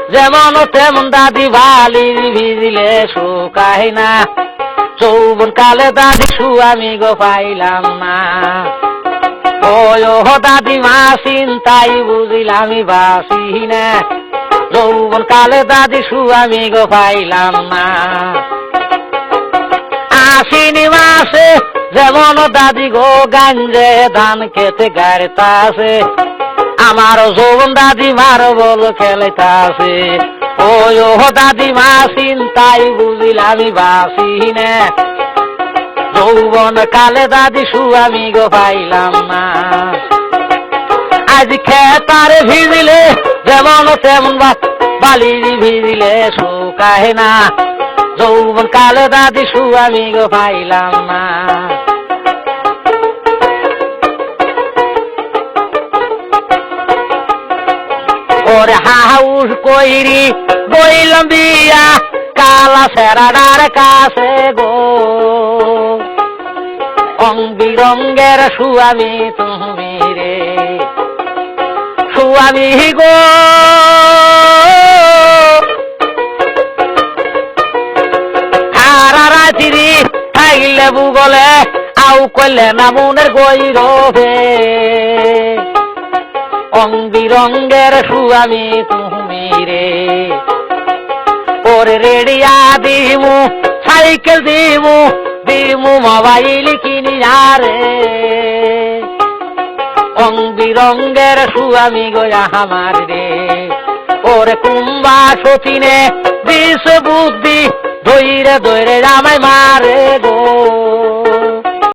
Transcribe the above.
যেমন তেমন দাদি বালি ভিজিলে শুকায় না যৌবন কালে দাদি আমি গো পাইলাম না ও দাদিমা চিন্তাই বুঝিলাম বাসি না যৌবন কালে দাদি আমি গো পাইলাম না আশ্বিনী মাসে যেমন দাদি গো গাঞ্জে ধান খেতে গাড়িতাছে আমার যৌবন দাদিমার বল খেলেতাছে ও দাদিমা চিন্তাই বুঝিলাম বাসি না যৌবন কালে দাদি আমি গো পাইলাম না আজ খেতারে ভিজিলে যেমন তেমন বালি ভিজিলে শুকায় না যৌবন কালে দাদি আমি গো পাইলাম না ওরে হাউস কইরি বইলাম বিয়া কালা সেরাডার কাছে গো রং বিরঙ্গের সুয়ামী তুমি রে সুয়ামী গো সারা রাত্রি খাইলে বুগলে আউ কইলে না মনের গৈরবে রং বিরঙ্গের সুয়ামী তুমি রে ওরে রেডিয়া দিমু সাইকেল দিমু দিমু মোবাইল কিনি আরে রং বিরঙ্গের সুয়ামী গোয়া আমার রে ওরে কুম্বা সতীনে বিষ বুদ্ধি ধৈরে ধৈরে আমায় মারে গো